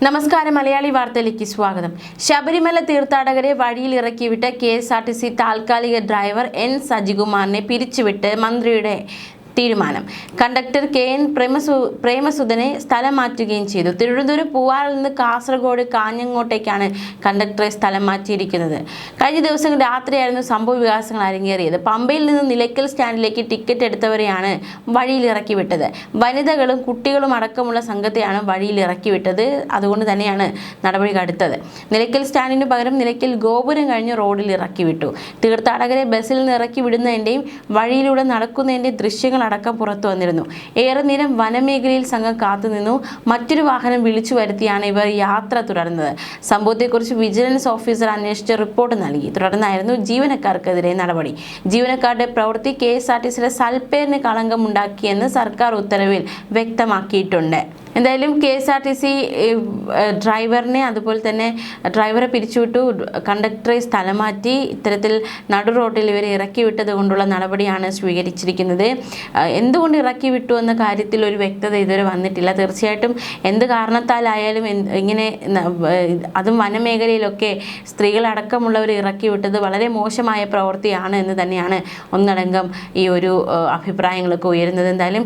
നമസ്കാരം. മലയാളി വാർത്തയിലേക്ക് സ്വാഗതം. ശബരിമല തീർത്ഥാടകരെ വഴിയിലിറക്കിവിട്ട KSRTC താൽക്കാലിക ഡ്രൈവർ N സജികുമാറിനെ പിരിച്ചുവിട്ട് മന്ത്രിയുടെ തീരുമാനം. കണ്ടക്ടർ KN പ്രേമസുധനെ സ്ഥലം മാറ്റുകയും ചെയ്തു. തിരുവനന്തപുരം പൂവാറിൽ നിന്ന് കാസർഗോഡ് കാഞ്ഞങ്ങോട്ടേക്കാണ് കണ്ടക്ടറെ സ്ഥലം മാറ്റിയിരിക്കുന്നത്. കഴിഞ്ഞ ദിവസം രാത്രിയായിരുന്നു സംഭവ വികാസങ്ങൾ അരങ്ങേറിയത്. പമ്പയിൽ നിന്ന് നിലയ്ക്കൽ സ്റ്റാൻഡിലേക്ക് ടിക്കറ്റ് എടുത്തവരെയാണ് വഴിയിലിറക്കി വിട്ടത്. വനിതകളും കുട്ടികളും അടക്കമുള്ള സംഘത്തെയാണ് വഴിയിലിറക്കി വിട്ടത്. അതുകൊണ്ട് തന്നെയാണ് നടപടി കടുത്തത്. നിലയ്ക്കൽ സ്റ്റാൻഡിന് പകരം നിലയ്ക്കൽ ഗോപുരം കഴിഞ്ഞ് റോഡിൽ ഇറക്കി വിട്ടു. തീർത്ഥാടകരെ ബസ്സിൽ നിന്ന് ഇറക്കി വിടുന്നതിൻ്റെയും വഴിയിലൂടെ നടക്കുന്നതിൻ്റെയും ദൃശ്യങ്ങൾ അടക്കം പുറത്തു വന്നിരുന്നു. ഏറെ നേരം വനമേഖലയിൽ സംഘം കാത്തുനിന്നു. മറ്റൊരു വാഹനം വിളിച്ചു വരുത്തിയാണ് ഇവർ യാത്ര തുടർന്നത്. സംഭവത്തെക്കുറിച്ച് വിജിലൻസ് ഓഫീസർ അന്വേഷിച്ച് റിപ്പോർട്ട് നൽകി. തുടർന്നായിരുന്നു ജീവനക്കാർക്കെതിരെ നടപടി. ജീവനക്കാരുടെ പ്രവൃത്തി KSRTCയുടെ സൽപ്പേരിന് കളങ്കമുണ്ടാക്കിയെന്ന് സർക്കാർ ഉത്തരവിൽ വ്യക്തമാക്കിയിട്ടുണ്ട്. എന്തായാലും KSRTC ഡ്രൈവറിനെ അതുപോലെ തന്നെ ഡ്രൈവറെ പിരിച്ചുവിട്ടു, കണ്ടക്ടറെ സ്ഥലം മാറ്റി. ഇത്തരത്തിൽ നടു റോഡിൽ ഇവരെ ഇറക്കി വിട്ടത് കൊണ്ടുള്ള നടപടിയാണ് സ്വീകരിച്ചിരിക്കുന്നത്. എന്തുകൊണ്ട് ഇറക്കി വിട്ടു എന്ന കാര്യത്തിൽ ഒരു വ്യക്തത ഇതുവരെ വന്നിട്ടില്ല. തീർച്ചയായിട്ടും എന്ത് കാരണത്താലായാലും ഇങ്ങനെ അതും വനമേഖലയിലൊക്കെ സ്ത്രീകളടക്കമുള്ളവർ ഇറക്കി വിട്ടത് വളരെ മോശമായ പ്രവൃത്തിയാണ് എന്ന് തന്നെയാണ് ഒന്നടങ്കം ഈ ഒരു അഭിപ്രായങ്ങളൊക്കെ ഉയരുന്നത്. എന്തായാലും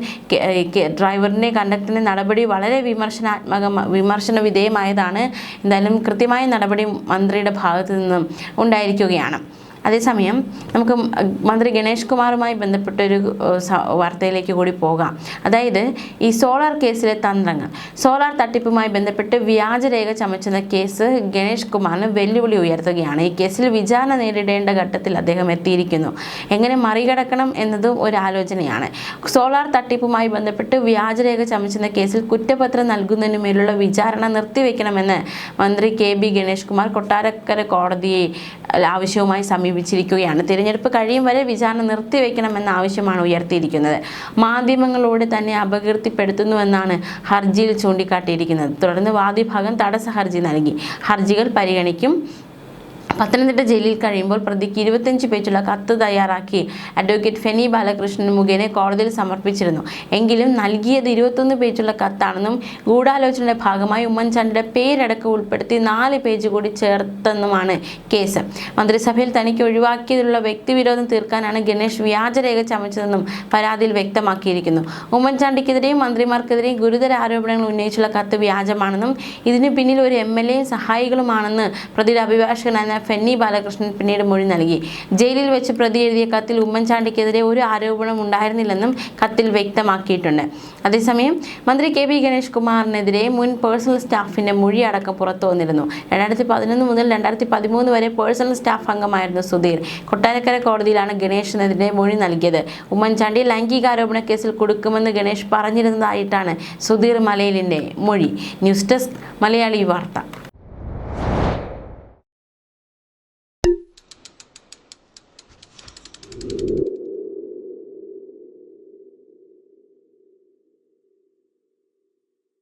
ഡ്രൈവറിനെ കണ്ടക്ടറിൻ്റെ നടപടി വളരെ വിമർശന വിധേയമായതാണ്. എന്തായാലും കൃത്യമായ നടപടി മന്ത്രിയുടെ ഭാഗത്തു നിന്നും ഉണ്ടായിരിക്കുകയാണ്. അതേസമയം നമുക്ക് മന്ത്രി ഗണേഷ് കുമാറുമായി ബന്ധപ്പെട്ടൊരു വാർത്തയിലേക്ക് കൂടി പോകാം. അതായത് ഈ സോളാർ കേസിലെ തന്ത്രങ്ങൾ. സോളാർ തട്ടിപ്പുമായി ബന്ധപ്പെട്ട് വ്യാജരേഖ ചമച്ചെന്ന കേസ് ഗണേഷ് കുമാറിന് വെല്ലുവിളി ഉയർത്തുകയാണ്. ഈ കേസിൽ വിചാരണ നേരിടേണ്ട ഘട്ടത്തിൽ അദ്ദേഹം എത്തിയിരിക്കുന്നു. എങ്ങനെ മറികടക്കണം എന്നതും ഒരു ആലോചനയാണ്. സോളാർ തട്ടിപ്പുമായി ബന്ധപ്പെട്ട് വ്യാജരേഖ ചമച്ചെന്ന കേസിൽ കുറ്റപത്രം നൽകുന്നതിന് മേലുള്ള വിചാരണ നിർത്തിവെക്കണമെന്ന് മന്ത്രി KB ഗണേഷ് കുമാർ കൊട്ടാരക്കര കോടതിയെ ആവശ്യവുമായി സമീപിച്ചിരിക്കുകയാണ്. തിരഞ്ഞെടുപ്പ് കഴിയും വരെ വിചാരണ നിർത്തിവെക്കണമെന്ന ആവശ്യമാണ് ഉയർത്തിയിരിക്കുന്നത്. മാധ്യമങ്ങളോട് തന്നെ അപകീർത്തിപ്പെടുത്തുന്നുവെന്നാണ് ഹർജിയിൽ ചൂണ്ടിക്കാട്ടിയിരിക്കുന്നത്. തുടർന്ന് വാദിഭാഗം തടസ്സ ഹർജി നൽകി. ഹർജികൾ പരിഗണിക്കും. പത്തനംതിട്ട ജയിലിൽ കഴിയുമ്പോൾ പ്രതിക്ക് 25 പേജുള്ള കത്ത് തയ്യാറാക്കി അഡ്വക്കേറ്റ് ഫെനി ബാലകൃഷ്ണൻ മുഖേന കോടതിയിൽ സമർപ്പിച്ചിരുന്നു. എങ്കിലും നൽകിയത് 21 പേജുള്ള കത്താണെന്നും ഗൂഢാലോചനയുടെ ഭാഗമായി ഉമ്മൻചാണ്ടിയുടെ പേരടക്കം ഉൾപ്പെടുത്തി 4 പേജ് കൂടി ചേർത്തെന്നുമാണ് കേസ്. മന്ത്രിസഭയിൽ തനിക്ക് ഒഴിവാക്കിയതിലുള്ള വ്യക്തിവിരോധം തീർക്കാനാണ് ഗണേഷ് വ്യാജരേഖ ചമച്ചതെന്നും പരാതിയിൽ വ്യക്തമാക്കിയിരിക്കുന്നു. ഉമ്മൻചാണ്ടിക്കെതിരെയും മന്ത്രിമാർക്കെതിരെയും ഗുരുതര ആരോപണങ്ങൾ ഉന്നയിച്ചുള്ള കത്ത് വ്യാജമാണെന്നും ഇതിന് പിന്നിൽ ഒരു MLAയും സഹായികളുമാണെന്ന് പ്രതിയുടെ അഭിഭാഷകനായ ഫെന്നി ബാലകൃഷ്ണൻ പിന്നീട് മൊഴി നൽകി. ജയിലിൽ വെച്ച് പ്രതി എഴുതിയ കത്തിൽ ഉമ്മൻചാണ്ടിക്കെതിരെ ഒരു ആരോപണം ഉണ്ടായിരുന്നില്ലെന്നും കത്തിൽ വ്യക്തമാക്കിയിട്ടുണ്ട്. അതേസമയം മന്ത്രി KB ഗണേഷ് കുമാറിനെതിരെ മുൻ പേഴ്സണൽ സ്റ്റാഫിന്റെ മൊഴി അടക്കം പുറത്തു വന്നിരുന്നു. 2011 മുതൽ 2013 വരെ പേഴ്സണൽ സ്റ്റാഫ് അംഗമായിരുന്നു സുധീർ. കൊട്ടാരക്കര കോടതിയിലാണ് ഗണേഷിനെതിരെ മൊഴി നൽകിയത്. ഉമ്മൻചാണ്ടി ലൈംഗികാരോപണ കേസിൽ കൊടുക്കുമെന്ന് ഗണേഷ് പറഞ്ഞിരുന്നതായിട്ടാണ് സുധീർ മലയിലിന്റെ മൊഴി. ന്യൂസ് ഡെസ്ക് മലയാളി വാർത്ത.